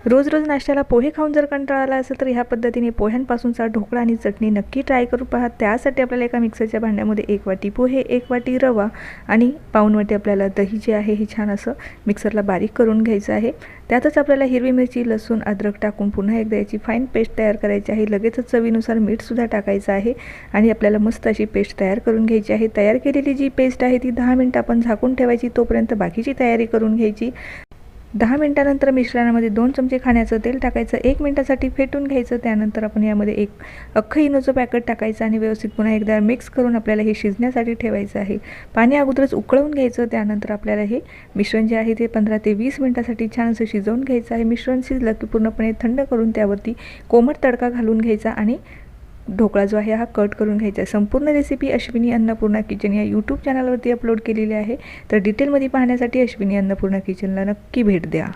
रोज रोज नाश्त्याला पोहे खाऊन जर कंटाळा आला असेल तर ह्या पद्धतीने पोह्यांपासूनचा ढोकळा आणि चटणी नक्की ट्राय करून पहा। त्यासाठी आपल्याला एका मिक्सरच्या भांड्यामध्ये 1 वाटी पोहे, 1 वाटी रवा आणि पाऊण वाटी आपल्याला दही जे आहे हे छान असं मिक्सरला बारीक करून घ्यायचं आहे। त्यातच आपल्याला हिरवी मिरची, लसूण, अद्रक टाकून पुन्हा एकदा याची फाईन पेस्ट तयार करायची आहे। लगेचच चवीनुसार मीठसुद्धा टाकायचं आहे आणि आपल्याला मस्त अशी पेस्ट तयार करून घ्यायची आहे। तयार केलेली जी पेस्ट आहे ती 10 मिनिटं आपण झाकून ठेवायची, तोपर्यंत बाकीची तयारी करून घ्यायची। 10 मिनिटानंतर मिश्रणामध्ये 2 चमचे खाण्याचं तेल टाकायचं, 1 मिनिटासाठी फेटून घ्यायचं। त्यानंतर आपण यामध्ये 1 अख्खं इनोचं पॅकेट टाकायचं आणि व्यवस्थित पुन्हा एकदा मिक्स करून आपल्याला हे शिजण्यासाठी ठेवायचं आहे। पाणी अगोदरच उकळवून घ्यायचं। त्यानंतर आपल्याला हे मिश्रण जे आहे ते 15 ते 20 मिनिटासाठी छान असं शिजवून घ्यायचं आहे। मिश्रण शिजलं की पूर्णपणे थंड करून त्यावरती कोमट तडका घालून घ्यायचा आणि ढोकळा जो आहे हा कट करून घ्यायचा आहे। संपूर्ण रेसिपी अश्विनी अन्नपूर्णा किचन या यूट्यूब चॅनलवरती अपलोड केलेली आहे, तर डिटेलमध्ये पाहण्यासाठी अश्विनी अन्नपूर्णा किचनला नक्की भेट द्या।